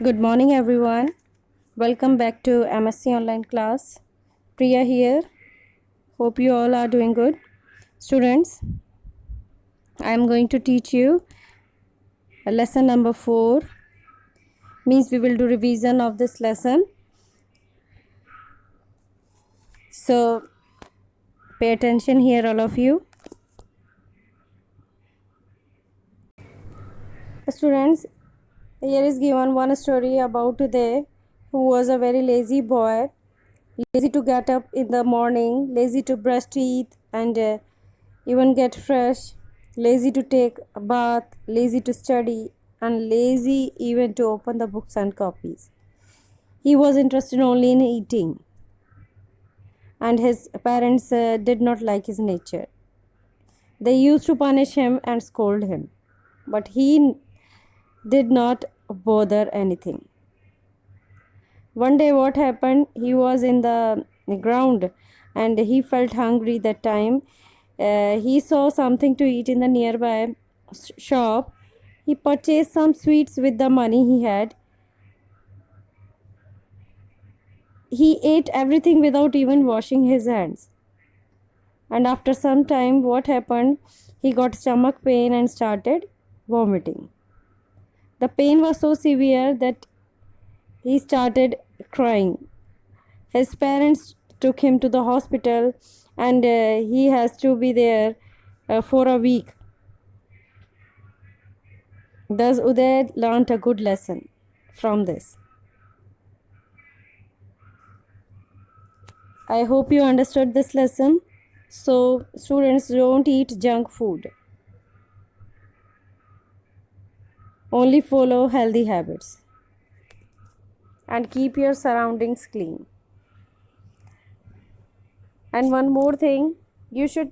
Good morning, everyone. Welcome back to MSc Online class. Priya here. Hope you all are doing good. Students, I am going to teach you a lesson number 4. Means we will do revision of this lesson. So, pay attention here, all of you. Students, here is given one story about today who was a very lazy boy, lazy to get up in the morning, lazy to brush teeth and even get fresh, lazy to take a bath, lazy to study, and lazy even to open the books and copies. He was interested only in eating, and his parents did not like his nature. They used to punish him and scold him, but he did not bother anything. One day, what happened? He was in the ground and he felt hungry that time. He saw something to eat in the nearby shop. He purchased some sweets with the money he had. He ate everything without even washing his hands. And after some time, what happened? He got stomach pain and started vomiting. The pain was so severe that he started crying. His parents took him to the hospital and he has to be there for a week. Thus, Uday learned a good lesson from this. I hope you understood this lesson. So, students, don't eat junk food. Only follow healthy habits. And keep your surroundings clean. And one more thing, you should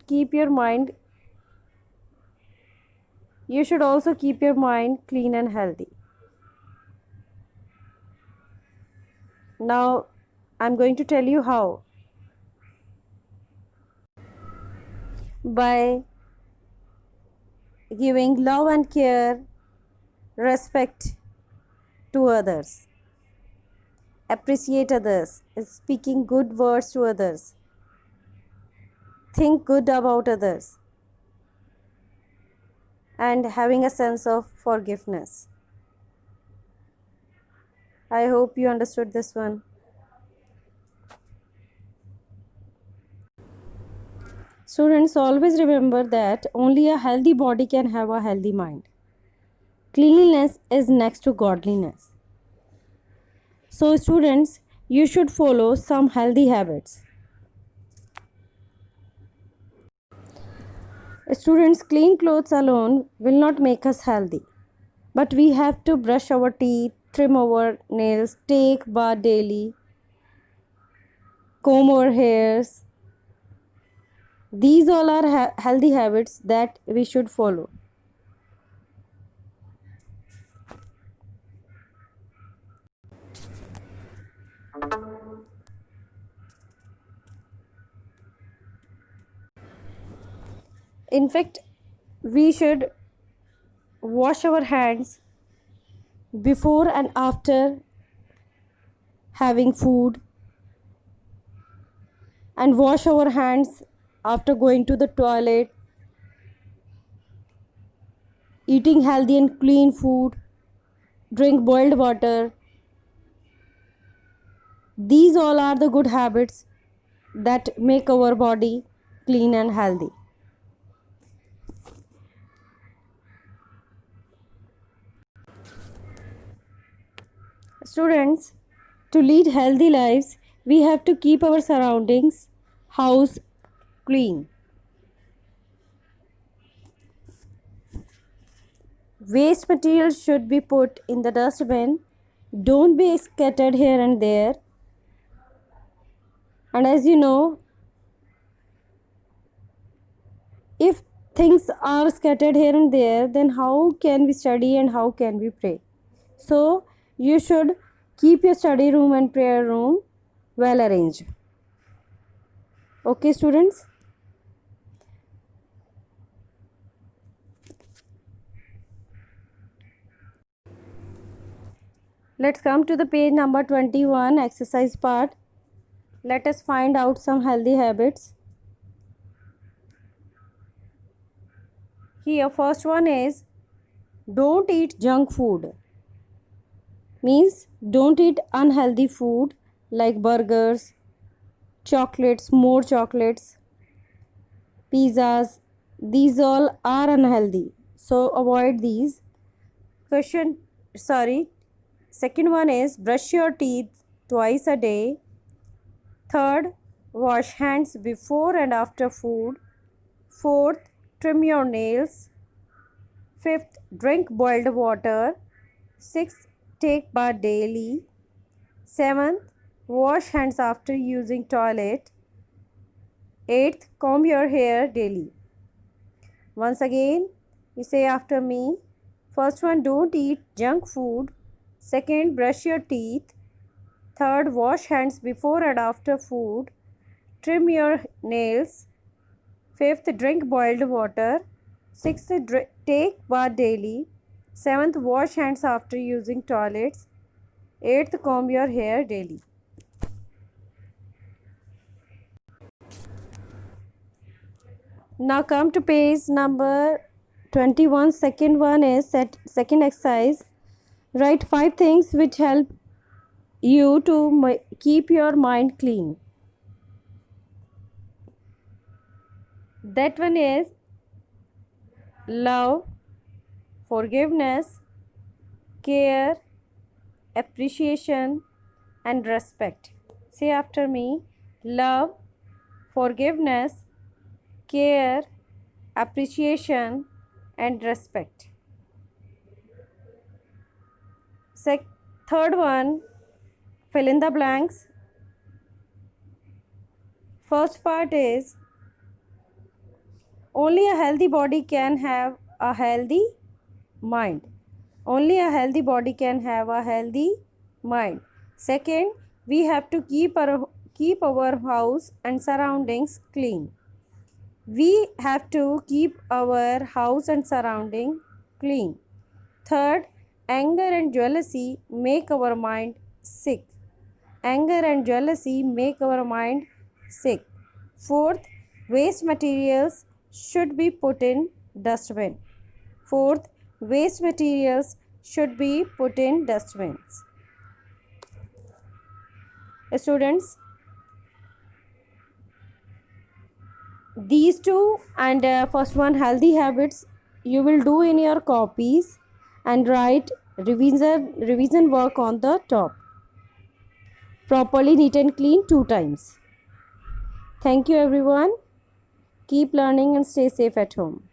also keep your mind clean and healthy. Now, I'm going to tell you how. By giving love and care, respect to others, appreciate others, speaking good words to others, think good about others, and having a sense of forgiveness. I hope you understood this one. Students, always remember that only a healthy body can have a healthy mind. Cleanliness is next to godliness. So, students, you should follow some healthy habits. Students, clean clothes alone will not make us healthy. But we have to brush our teeth, trim our nails, take bath daily, comb our hairs. These all are healthy habits that we should follow. In fact, we should wash our hands before and after having food, and wash our hands after going to the toilet, eating healthy and clean food, drink boiled water. These all are the good habits that make our body clean and healthy. Students, to lead healthy lives, we have to keep our surroundings, house clean. Waste materials should be put in the dustbin. Don't be scattered here and there. And as you know, if things are scattered here and there, then how can we study and how can we pray? So, you should keep your study room and prayer room well arranged. Okay, students? Let's come to the page number 21, exercise part. Let us find out some healthy habits. Here, first one is don't eat junk food. Means don't eat unhealthy food like burgers, chocolates, more chocolates, pizzas. These all are unhealthy, so avoid these. Second one is brush your teeth twice a day. Third, wash hands before and after food. Fourth, trim your nails. Fifth, drink boiled water. Sixth, take bath daily. Seventh, wash hands after using toilet. Eighth, comb your hair daily. Once again, you say after me. First one, don't eat junk food. Second, brush your teeth. Third, wash hands before and after food. Trim your nails. Fifth, drink boiled water. Sixth, take bath daily. Seventh, wash hands after using toilets. Eighth, comb your hair daily. Now come to page number 21. Second one is second exercise. Write 5 things which help you to keep your mind clean. That one is love, forgiveness, care, appreciation, and respect. Say after me. Love, forgiveness, care, appreciation, and respect. Third one, fill in the blanks. First part is only a healthy body can have a healthy mind. Only a healthy body can have a healthy mind. Second, we have to keep our house and surroundings clean. We have to keep our house and surrounding clean. Third, anger and jealousy make our mind sick. Anger and jealousy make our mind sick. Fourth, waste materials should be put in dustbin. Fourth, waste materials should be put in dustbins. Students, these two and first one, healthy habits, you will do in your copies and write revision work on the top. Properly neat and clean 2 times. Thank you everyone. Keep learning and stay safe at home.